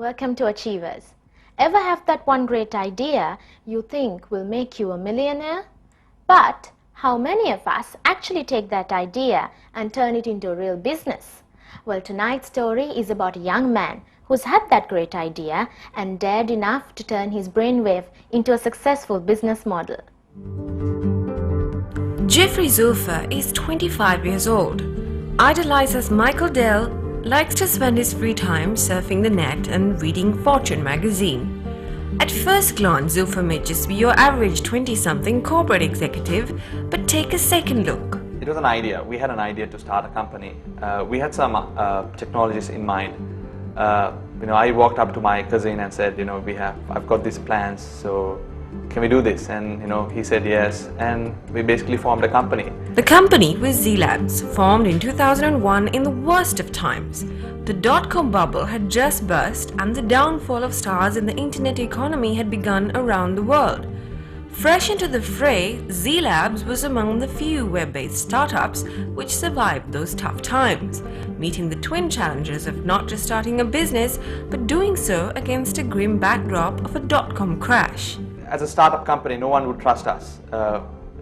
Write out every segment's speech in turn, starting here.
Welcome to Achievers. Ever have that one great idea you think will make you a millionaire? But how many of us actually take that idea and turn it into a real business? Well, tonight's story is about a young man who's had that great idea and dared enough to turn his brainwave into a successful business model. Jeffrey Zulfa is 25 years old, idolizes Michael Dell, likes to spend his free time surfing the net and reading Fortune magazine. At first glance, Zulfa may just be your average 20-something corporate executive, but take a second look. It was an idea. We had an idea to start a company. We had some technologies in mind. I walked up to my cousin and said, I've got these plans, so can we do this? And he said yes, and we basically formed a company. The company was ZeeLabs, formed in 2001 in the worst of times. The dot-com bubble had just burst and the downfall of stars in the internet economy had begun around the world. Fresh into the fray, ZeeLabs was among the few web-based startups which survived those tough times, meeting the twin challenges of not just starting a business, but doing so against a grim backdrop of a dot-com crash. As a startup company, no one would trust us.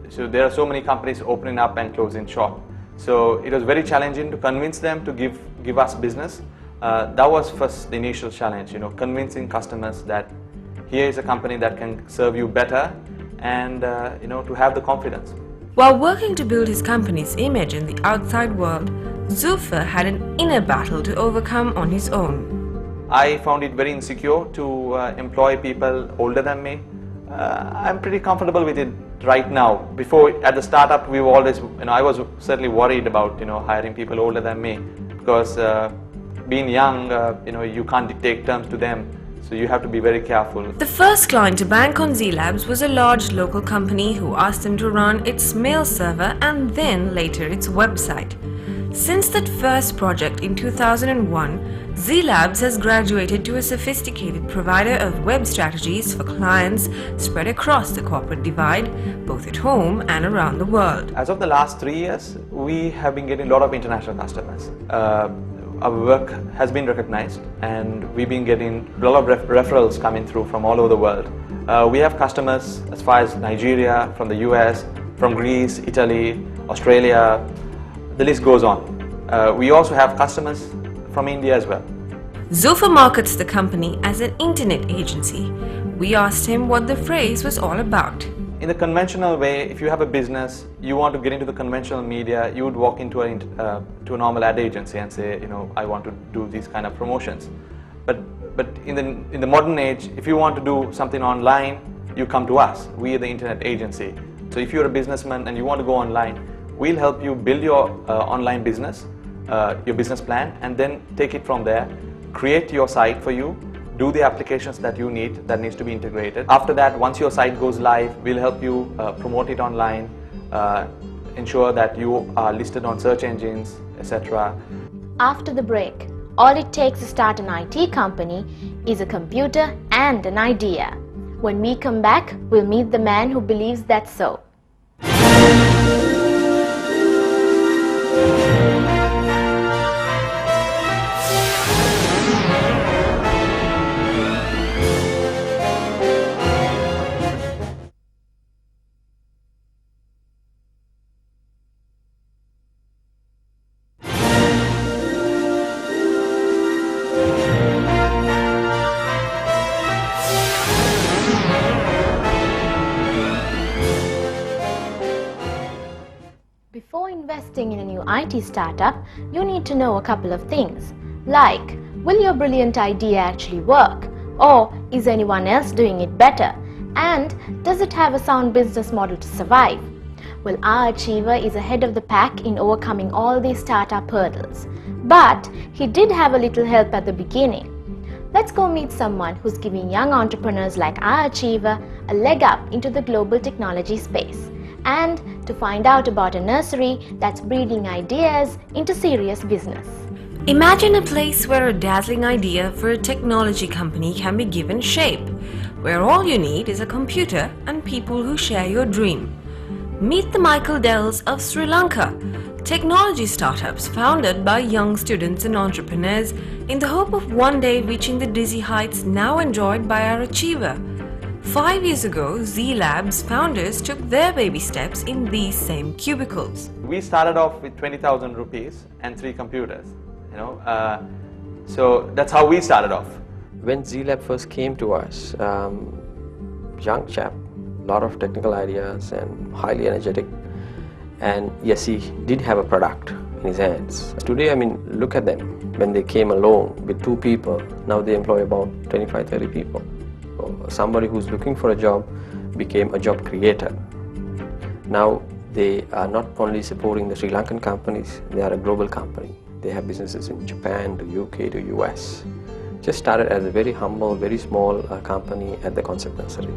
So there are so many companies opening up and closing shop. So it was very challenging to convince them to give us business. That was first the initial challenge, convincing customers that here is a company that can serve you better and to have the confidence. While working to build his company's image in the outside world, Zulfa had an inner battle to overcome on his own. I found it very insecure to employ people older than me. I'm pretty comfortable with it right now. Before, at the startup, we were always, I was certainly worried about, hiring people older than me because being young, you can't dictate terms to them, so you have to be very careful. The first client to bank on ZeeLabs was a large local company who asked them to run its mail server and then later its website. Since that first project in 2001, ZeeLabs has graduated to a sophisticated provider of web strategies for clients spread across the corporate divide, both at home and around the world. As of the last 3 years, we have been getting a lot of international customers. Our work has been recognized and we've been getting a lot of referrals coming through from all over the world. We have customers as far as Nigeria, from the US, from Greece, Italy, Australia, the list goes on. We also have customers from India as well. Zulfa markets the company as an internet agency. We asked him what the phrase was all about. In the conventional way, if you have a business, you want to get into the conventional media, you would walk into to a normal ad agency and say, I want to do these kind of promotions. But in the modern age, if you want to do something online, you come to us. We are the internet agency. So if you're a businessman and you want to go online, we'll help you build your online business, your business plan, and then take it from there, create your site for you, do the applications that you need that needs to be integrated. After that, once your site goes live, we'll help you promote it online, ensure that you are listed on search engines, etc. After the break, all it takes to start an IT company is a computer and an idea. When we come back, we'll meet the man who believes that's so. Before investing in a new IT startup, you need to know a couple of things, like, will your brilliant idea actually work? Or is anyone else doing it better? And does it have a sound business model to survive? Well, our achiever is ahead of the pack in overcoming all these startup hurdles. But he did have a little help at the beginning. Let's go meet someone who's giving young entrepreneurs like our achiever a leg up into the global technology space, and to find out about a nursery that's breeding ideas into serious business. Imagine a place where a dazzling idea for a technology company can be given shape, where all you need is a computer and people who share your dream. Meet the Michael Dells of Sri Lanka, Technology startups founded by young students and entrepreneurs in the hope of one day reaching the dizzy heights now enjoyed by our achiever. 5 years ago, ZeeLabs founders took their baby steps in these same cubicles. We started off with 20,000 rupees and 3 computers, so that's how we started off. When ZeeLab first came to us, young chap, lot of technical ideas and highly energetic, and yes, he did have a product in his hands. Today, look at them. When they came alone with 2 people, now they employ about 25-30 people. So somebody who's looking for a job became a job creator. Now they are not only supporting the Sri Lankan companies, they are a global company. They have businesses in Japan, to UK, to US. Just started as a very humble, very small company at the Concept Nursery.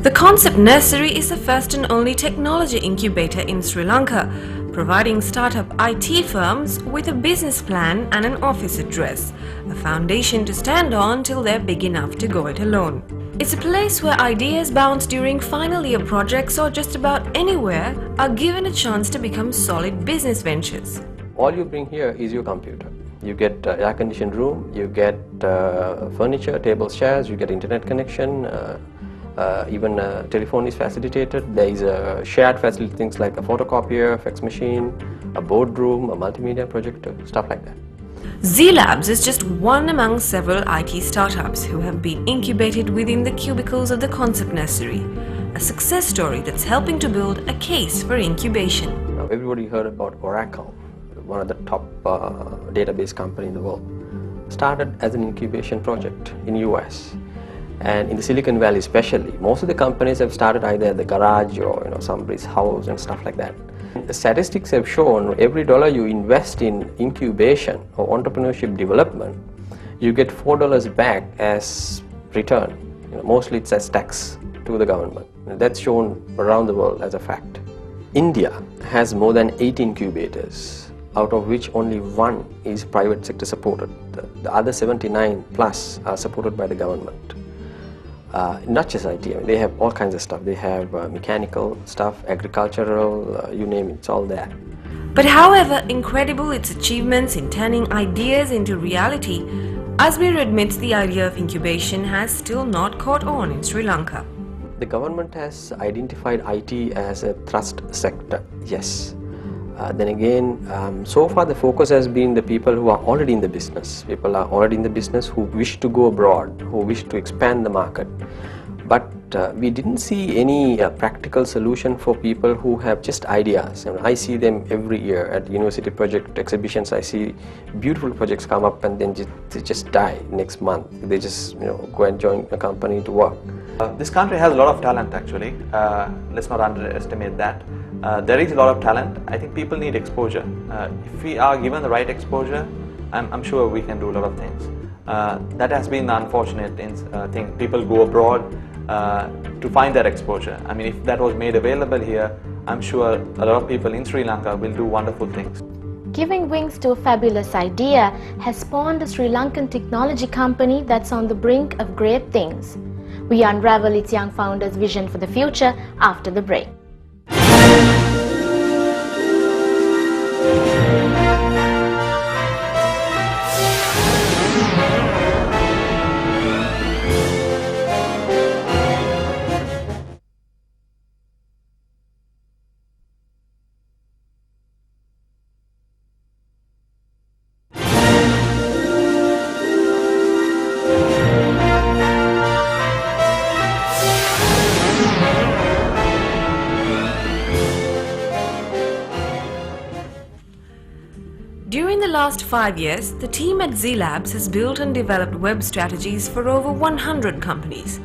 The Concept Nursery is the first and only technology incubator in Sri Lanka, providing startup IT firms with a business plan and an office address, a foundation to stand on till they're big enough to go it alone. It's a place where ideas bounce during final year projects or just about anywhere are given a chance to become solid business ventures. All you bring here is your computer. You get air-conditioned room, you get furniture, tables, chairs, you get internet connection, even telephone is facilitated. There is a shared facility, things like a photocopier, fax machine, a boardroom, a multimedia projector, stuff like that. ZeeLabs is just one among several IT startups who have been incubated within the cubicles of the Concept Nursery, a success story that's helping to build a case for incubation. Now, everybody heard about Oracle, one of the top database company in the world. Started as an incubation project in US. And in the Silicon Valley especially, most of the companies have started either at the garage or somebody's house and stuff like that. The statistics have shown every dollar you invest in incubation or entrepreneurship development, you get $4 back as return. Mostly it's as tax to the government. That's shown around the world as a fact. India has more than 8 incubators, out of which only 1 is private sector supported. The other 79 plus are supported by the government. Not just IT, they have all kinds of stuff. They have mechanical stuff, agricultural, you name it, it's all there. But however incredible its achievements in turning ideas into reality, Asbir admits the idea of incubation has still not caught on in Sri Lanka. The government has identified IT as a thrust sector, yes. Then again, so far the focus has been the people who are already in the business. People are already in the business who wish to go abroad, who wish to expand the market. But we didn't see any practical solution for people who have just ideas. I see them every year at university project exhibitions. I see beautiful projects come up and then they just die next month. They just go and join a company to work. This country has a lot of talent actually. Let's not underestimate that. There is a lot of talent. I think people need exposure. If we are given the right exposure, I'm sure we can do a lot of things. That has been the unfortunate thing. People go abroad to find that exposure. If that was made available here, I'm sure a lot of people in Sri Lanka will do wonderful things. Giving wings to a fabulous idea has spawned a Sri Lankan technology company that's on the brink of great things. We unravel its young founders' vision for the future after the break. During the last 5 years, the team at ZeeLabs has built and developed web strategies for over 100 companies.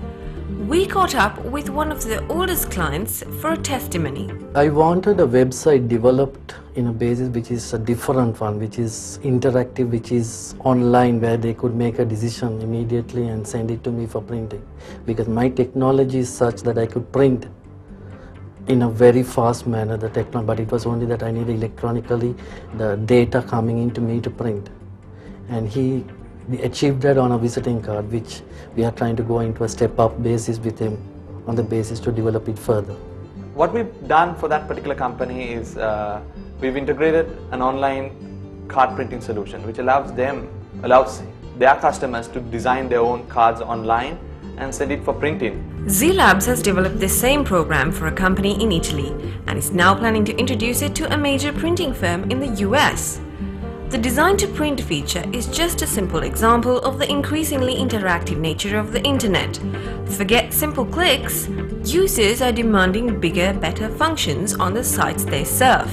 We caught up with one of the oldest clients for a testimony. I wanted a website developed in a basis which is a different one, which is interactive, which is online, where they could make a decision immediately and send it to me for printing. Because my technology is such that I could print in a very fast manner, but it was only that I needed electronically the data coming into me to print. And we achieved that on a visiting card, which we are trying to go into a step-up basis with him on the basis to develop it further. What we've done for that particular company is we've integrated an online card printing solution which allows their customers to design their own cards online and send it for printing. ZeeLabs has developed this same program for a company in Italy and is now planning to introduce it to a major printing firm in the US. The design to print feature is just a simple example of the increasingly interactive nature of the internet. Forget simple clicks, users are demanding bigger, better functions on the sites they serve.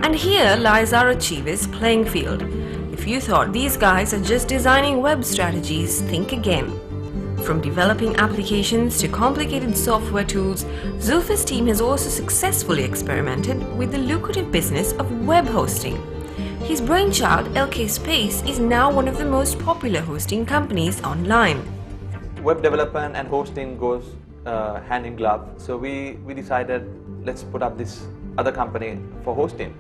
And here lies our achievers' playing field. If you thought these guys are just designing web strategies, think again. From developing applications to complicated software tools, Zulfa's team has also successfully experimented with the lucrative business of web hosting. His brainchild, LK Space, is now one of the most popular hosting companies online. Web development and hosting goes hand in glove. So we decided, let's put up this other company for hosting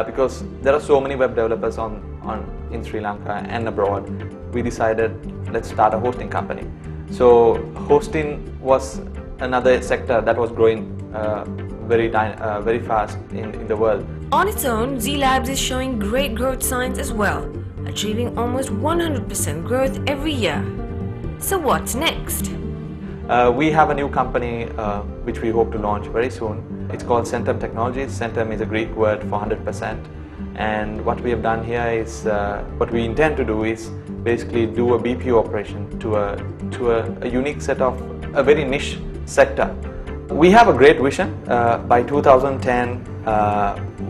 because there are so many web developers in Sri Lanka and abroad. We decided, let's start a hosting company. So hosting was another sector that was growing very fast in the world. On its own, ZeeLabs is showing great growth signs as well, achieving almost 100% growth every year. So what's next? We have a new company which we hope to launch very soon. It's called Centum Technologies. Centum is a Greek word for 100%. And what we have done here is, what we intend to do is basically do a BPO operation to a unique set of a very niche sector. We have a great vision. By 2010,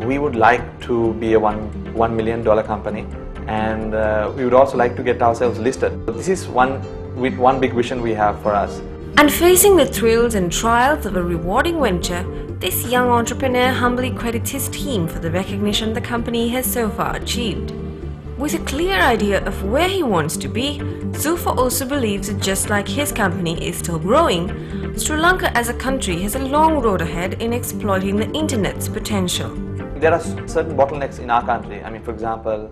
we would like to be a $1 million company, and we would also like to get ourselves listed. This is one big vision we have for us. And facing the thrills and trials of a rewarding venture, this young entrepreneur humbly credits his team for the recognition the company has so far achieved. With a clear idea of where he wants to be, Zulfa also believes that just like his company is still growing, Sri Lanka as a country has a long road ahead in exploiting the internet's potential. There are certain bottlenecks in our country. I mean, for example,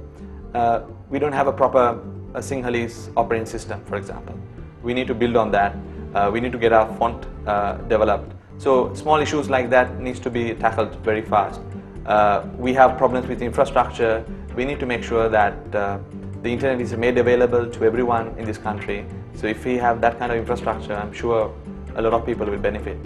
we don't have a proper Sinhalese operating system, for example. We need to build on that. We need to get our font developed. So small issues like that needs to be tackled very fast. We have problems with infrastructure. We need to make sure that the internet is made available to everyone in this country. So if we have that kind of infrastructure, I'm sure a lot of people will benefit.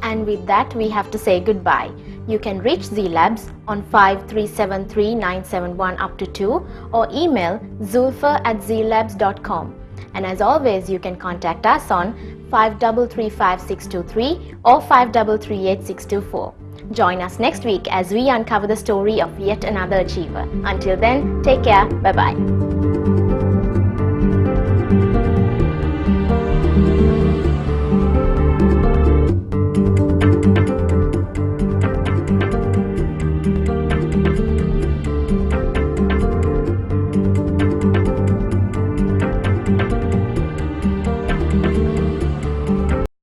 And with that, we have to say goodbye. You can reach ZeeLabs on 5373-971 up to 2 or email zulfa@zeelabs.com. And as always, you can contact us on 5335-623 or 5338-624. Join us next week as we uncover the story of yet another achiever. Until then, take care. Bye-bye.